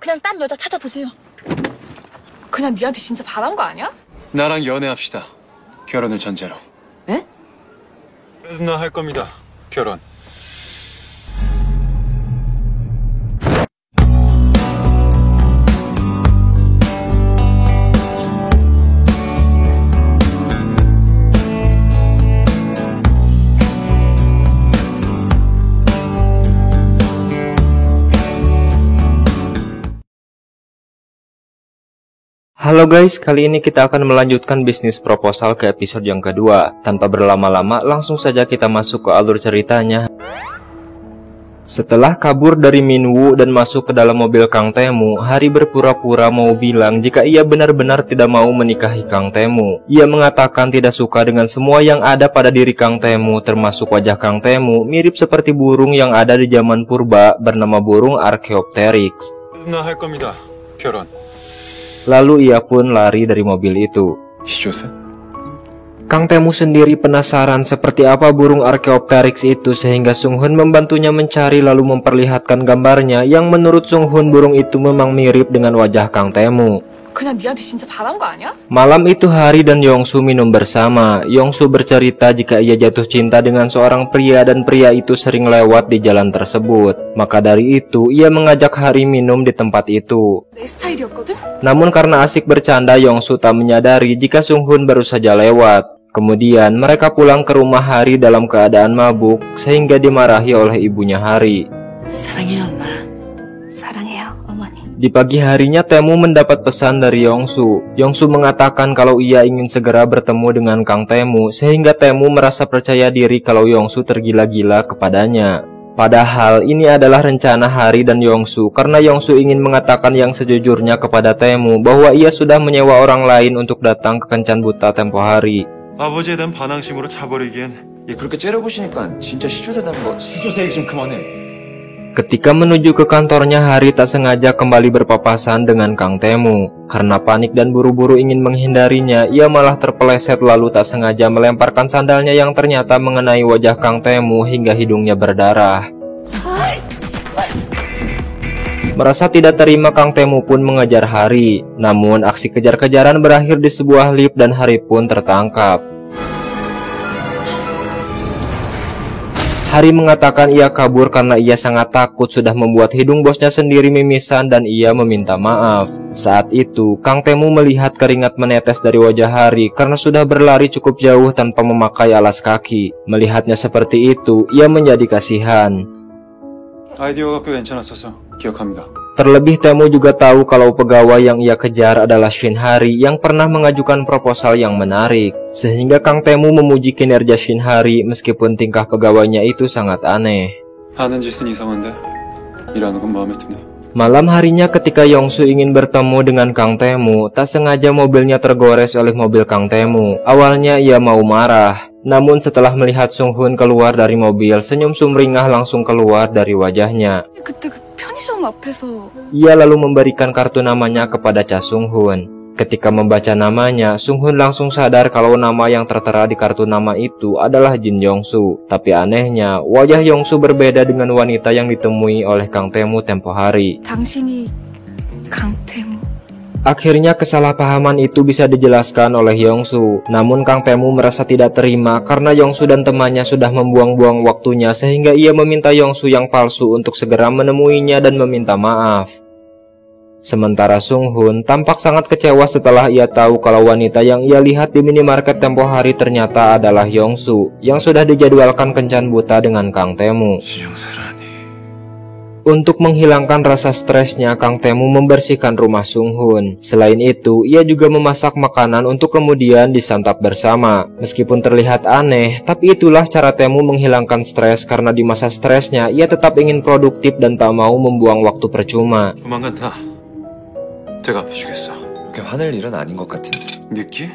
그냥 딴 여자 찾아보세요. 그냥 니한테 진짜 반한 거 아니야? 나랑 연애합시다. 결혼을 전제로. 에? 나 할 겁니다. 결혼. Halo guys, kali ini kita akan melanjutkan bisnis proposal ke episode yang kedua. Tanpa berlama-lama, langsung saja kita masuk ke alur ceritanya. Setelah kabur dari Minwoo dan masuk ke dalam mobil Kang Tae-moo, Hari berpura-pura mau bilang jika ia benar-benar tidak mau menikahi Kang Tae-moo. Ia mengatakan tidak suka dengan semua yang ada pada diri Kang Tae-moo, termasuk wajah Kang Tae-moo mirip seperti burung yang ada di zaman purba bernama burung Archaeopteryx. 나 할 겁니다. 결혼. Lalu ia pun lari dari mobil itu. 시조새? Kang Tae-moo sendiri penasaran seperti apa burung Archaeopteryx itu sehingga Sung-hun membantunya mencari lalu memperlihatkan gambarnya yang menurut Sung-hun burung itu memang mirip dengan wajah Kang Tae-moo. 그냥 니한테 진짜 반한 거 아니야? Malam itu Hari dan Yongsu minum bersama. Yongsu bercerita jika ia jatuh cinta dengan seorang pria dan pria itu sering lewat di jalan tersebut. Maka dari itu ia mengajak Hari minum di tempat itu. 내 스타일이었거든? Namun karena asik bercanda, Yongsu tak menyadari jika Sung-hun baru saja lewat. Kemudian mereka pulang ke rumah Hari dalam keadaan mabuk sehingga dimarahi oleh ibunya Hari. 사랑해요, 엄마. 사랑해요, 어머니. Di pagi harinya Tae-moo mendapat pesan dari Yongsu. Yongsu mengatakan kalau ia ingin segera bertemu dengan Kang Tae-moo sehingga Tae-moo merasa percaya diri kalau Yongsu tergila-gila kepadanya. Padahal ini adalah rencana Hari dan Yongsu karena Yongsu ingin mengatakan yang sejujurnya kepada Tae-moo bahwa ia sudah menyewa orang lain untuk datang ke kencan buta tempo hari. 아버지에 대한 반항심으로 차버리기엔 그렇게 째려보시니까 진짜 시조새다는 거. 시조새 좀 그만해. Ketika menuju ke kantornya, Hari tak sengaja kembali berpapasan dengan Kang Tae-moo. Karena panik dan buru-buru ingin menghindarinya, ia malah terpeleset lalu tak sengaja melemparkan sandalnya yang ternyata mengenai wajah Kang Tae-moo hingga hidungnya berdarah. Merasa tidak terima, Kang Tae-moo pun mengejar Hari. Namun aksi kejar-kejaran berakhir di sebuah lift dan Hari pun tertangkap. Hari mengatakan ia kabur karena ia sangat takut sudah membuat hidung bosnya sendiri mimisan dan ia meminta maaf. Saat itu, Kang Tae-moo melihat keringat menetes dari wajah Hari karena sudah berlari cukup jauh tanpa memakai alas kaki. Melihatnya seperti itu, ia menjadi kasihan. 아이디어가 꽤 괜찮았어서 기억합니다. Terlebih Tae-moo juga tahu kalau pegawai yang ia kejar adalah Shin Hari yang pernah mengajukan proposal yang menarik. Sehingga Kang Tae-moo memuji kinerja Shin Hari meskipun tingkah pegawainya itu sangat aneh. 하는 짓은 이상한데 일하는 건 마음에 드네. Malam harinya ketika Yongsu ingin bertemu dengan Kang Tae-moo, tak sengaja mobilnya tergores oleh mobil Kang Tae-moo. Awalnya ia mau marah, namun setelah melihat Sung-hun keluar dari mobil, senyum sumringah langsung keluar dari wajahnya. 그때 그 편의점 앞에서 Ia lalu memberikan kartu namanya kepada Cha Sung-hun. Ketika membaca namanya, Sung-hun langsung sadar kalau nama yang tertera di kartu nama itu adalah Jin Yongsu. Tapi anehnya, wajah Yongsu berbeda dengan wanita yang ditemui oleh Kang Tae-moo tempo hari. 당신이 강태무. Akhirnya kesalahpahaman itu bisa dijelaskan oleh Yongsu. Namun Kang Tae-moo merasa tidak terima karena Yongsu dan temannya sudah membuang-buang waktunya sehingga ia meminta Yongsu yang palsu untuk segera menemuinya dan meminta maaf. Sementara Sung-hun tampak sangat kecewa setelah ia tahu kalau wanita yang ia lihat di minimarket tempo hari ternyata adalah Yongsu yang sudah dijadwalkan kencan buta dengan Kang Tae-moo. Untuk menghilangkan rasa stresnya, Kang Tae-moo membersihkan rumah Sung-hun. Selain itu, ia juga memasak makanan untuk kemudian disantap bersama. Meskipun terlihat aneh, tapi itulah cara Tae-moo menghilangkan stres karena di masa stresnya, ia tetap ingin produktif dan tak mau membuang waktu percuma. 조만간 다 제가 아파주겠어. 그렇게 화낼 일은 아닌 것 같은. 느끼?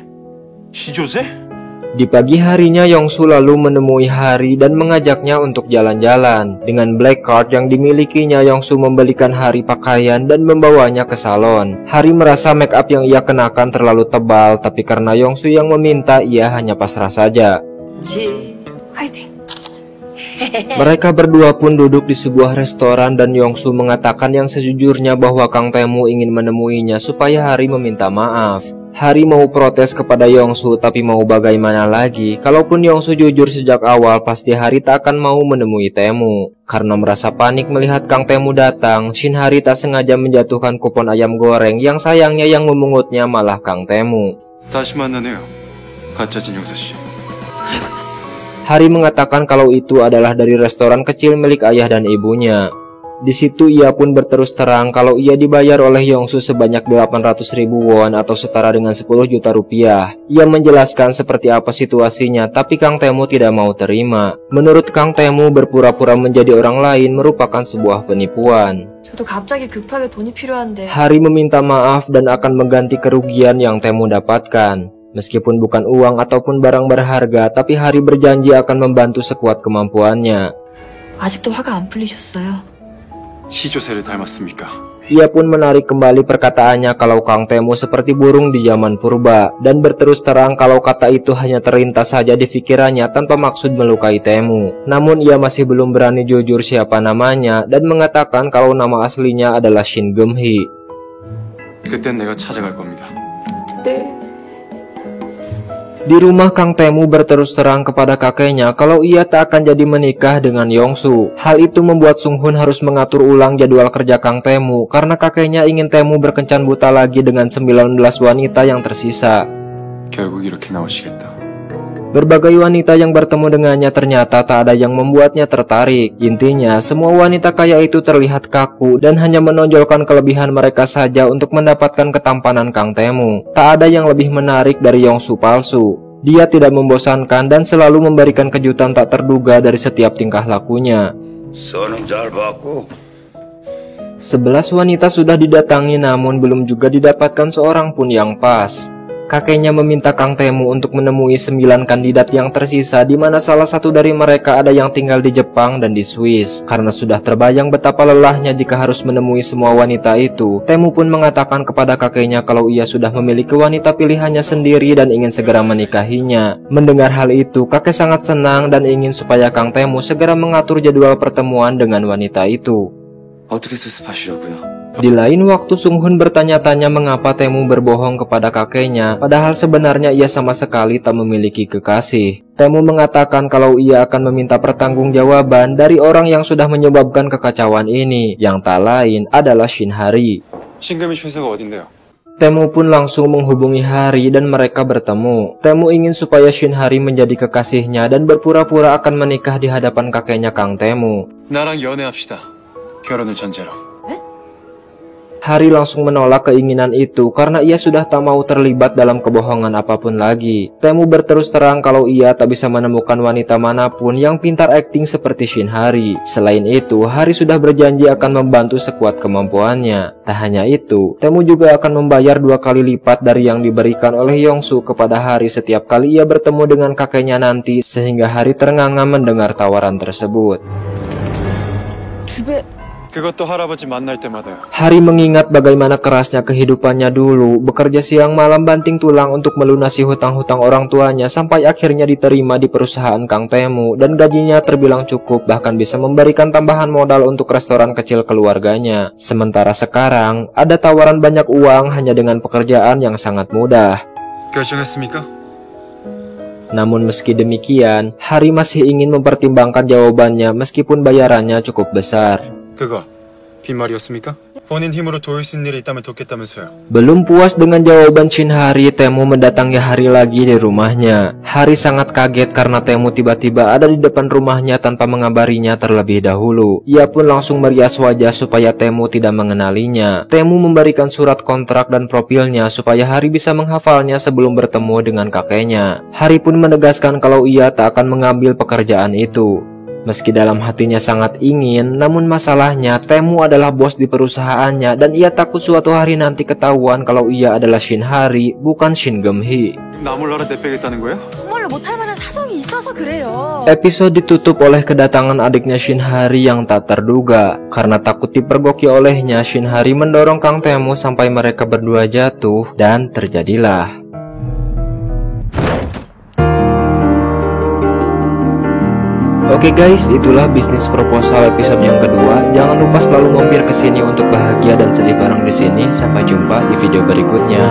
시조새? Di pagi harinya Yongsu lalu menemui Hari dan mengajaknya untuk jalan-jalan. Dengan black card yang dimilikinya, Yongsu membelikan Hari pakaian dan membawanya ke salon. Hari merasa make up yang ia kenakan terlalu tebal, tapi karena Yongsu yang meminta, ia hanya pasrah saja. 화이팅. Mereka berdua pun duduk di sebuah restoran dan Yongsu mengatakan yang sejujurnya bahwa Kang Taemu ingin menemuinya supaya Hari meminta maaf. Hari mau protes kepada Yongsu, tapi mau bagaimana lagi? Kalaupun Yongsu jujur sejak awal, pasti Hari tak akan mau menemui Taemu. Karena merasa panik melihat Kang Taemu datang, Shin Hari tak sengaja menjatuhkan kupon ayam goreng yang sayangnya yang memungutnya malah Kang Taemu. 다시 만나네요. 가짜 진영사 씨. Hari mengatakan kalau itu adalah dari restoran kecil milik ayah dan ibunya. Di situ ia pun berterus terang kalau ia dibayar oleh Yongsu sebanyak 800.000 won atau setara dengan 10 juta rupiah. Ia menjelaskan seperti apa situasinya, tapi Kang Taemu tidak mau terima. Menurut Kang Taemu, berpura-pura menjadi orang lain merupakan sebuah penipuan. 저도 갑자기 급하게 돈이 필요한데. Hari meminta maaf dan akan mengganti kerugian yang Taemu dapatkan. Meskipun bukan uang ataupun barang berharga, tapi Hari berjanji akan membantu sekuat kemampuannya. 아직도 화가 안 풀리셨어요? 시조새를 닮았습니까? Ia pun menarik kembali perkataannya kalau Kang Taemu seperti burung di zaman purba dan berterus terang kalau kata itu hanya terlintas saja di pikirannya tanpa maksud melukai Taemu. Namun ia masih belum berani jujur siapa namanya dan mengatakan kalau nama aslinya adalah Shin Geum-hee. 그땐 내가 찾아갈 겁니다. 네. Di rumah Kang Taemu berterus terang kepada kakeknya kalau ia tak akan jadi menikah dengan Yongsu. Hal itu membuat Sunghun harus mengatur ulang jadwal kerja Kang Taemu karena kakeknya ingin Taemu berkencan buta lagi dengan 19 wanita yang tersisa. 결국 이렇게 나오시겠다. Berbagai wanita yang bertemu dengannya ternyata tak ada yang membuatnya tertarik. Intinya, semua wanita kaya itu terlihat kaku dan hanya menonjolkan kelebihan mereka saja untuk mendapatkan ketampanan Kang Taemu. Tak ada yang lebih menarik dari Yongsu palsu. Dia tidak membosankan dan selalu memberikan kejutan tak terduga dari setiap tingkah lakunya. 11 wanita sudah didatangi namun belum juga didapatkan seorang pun yang pas. Kakeknya meminta Kang Taemu untuk menemui 9 kandidat yang tersisa, di mana salah satu dari mereka ada yang tinggal di Jepang dan di Swiss. Karena sudah terbayang betapa lelahnya jika harus menemui semua wanita itu, Taemu pun mengatakan kepada kakeknya kalau ia sudah memiliki wanita pilihannya sendiri dan ingin segera menikahinya. Mendengar hal itu, kakek sangat senang dan ingin supaya Kang Taemu segera mengatur jadwal pertemuan dengan wanita itu. 어떻게 수습하시려고요? Di lain waktu, Sunghun bertanya-tanya mengapa Taemu berbohong kepada kakeknya, padahal sebenarnya ia sama sekali tak memiliki kekasih. Taemu mengatakan kalau ia akan meminta pertanggungjawaban dari orang yang sudah menyebabkan kekacauan ini, yang tak lain adalah Shin Hari. 신금이 쉴새가 어딘데요? Taemu pun langsung menghubungi Hari dan mereka bertemu. Taemu ingin supaya Shin Hari menjadi kekasihnya dan berpura-pura akan menikah di hadapan kakeknya Kang Taemu. 나랑 연애합시다. 결혼을 전제로. Hari langsung menolak keinginan itu karena ia sudah tak mau terlibat dalam kebohongan apapun lagi. Taemu berterus terang kalau ia tak bisa menemukan wanita manapun yang pintar akting seperti Shin Hari. Selain itu, Hari sudah berjanji akan membantu sekuat kemampuannya. Tak hanya itu, Taemu juga akan membayar 2 kali lipat dari yang diberikan oleh Yongsu kepada Hari setiap kali ia bertemu dengan kakeknya nanti, sehingga Hari ternganga mendengar tawaran tersebut. 그것도 할아버지 만날 때마다요. Hari mengingat bagaimana kerasnya kehidupannya dulu, bekerja siang malam banting tulang untuk melunasi hutang-hutang orang tuanya sampai akhirnya diterima di perusahaan Kang Taemu dan gajinya terbilang cukup, bahkan bisa memberikan tambahan modal untuk restoran kecil keluarganya. Sementara sekarang ada tawaran banyak uang hanya dengan pekerjaan yang sangat mudah. 결정했습니까? Namun meski demikian, Hari masih ingin mempertimbangkan jawabannya meskipun bayarannya cukup besar. 그거 빈말이었습니까? 본인 힘으로 도울 수 있는 일이 있다면 돕겠다면서요. Belum puas dengan jawaban Shin Hari, Taemu mendatangi Hari lagi di rumahnya. Hari sangat kaget karena Taemu tiba-tiba ada di depan rumahnya tanpa mengabarinya terlebih dahulu. Ia pun langsung merias wajah supaya Taemu tidak mengenalinya. Taemu memberikan surat kontrak dan profilnya supaya Hari bisa menghafalnya sebelum bertemu dengan kakeknya. Hari pun menegaskan kalau ia tak akan mengambil pekerjaan itu. Meski dalam hatinya sangat ingin, namun masalahnya Taemu adalah bos di perusahaannya dan ia takut suatu hari nanti ketahuan kalau ia adalah Shin Hari, bukan Shin Geum-hee. 나 몰라라 내빼겠다는 거야? 정말로 못할 만한 사정이 있어서 그래요. Episode ditutup oleh kedatangan adiknya Shin Hari yang tak terduga. Karena takut dipergoki olehnya, Shin Hari mendorong Kang Taemu sampai mereka berdua jatuh dan terjadilah. Oke guys, itulah bisnis proposal episode yang kedua. Jangan lupa selalu mampir ke sini untuk bahagia dan sedih bareng di sini. Sampai jumpa di video berikutnya.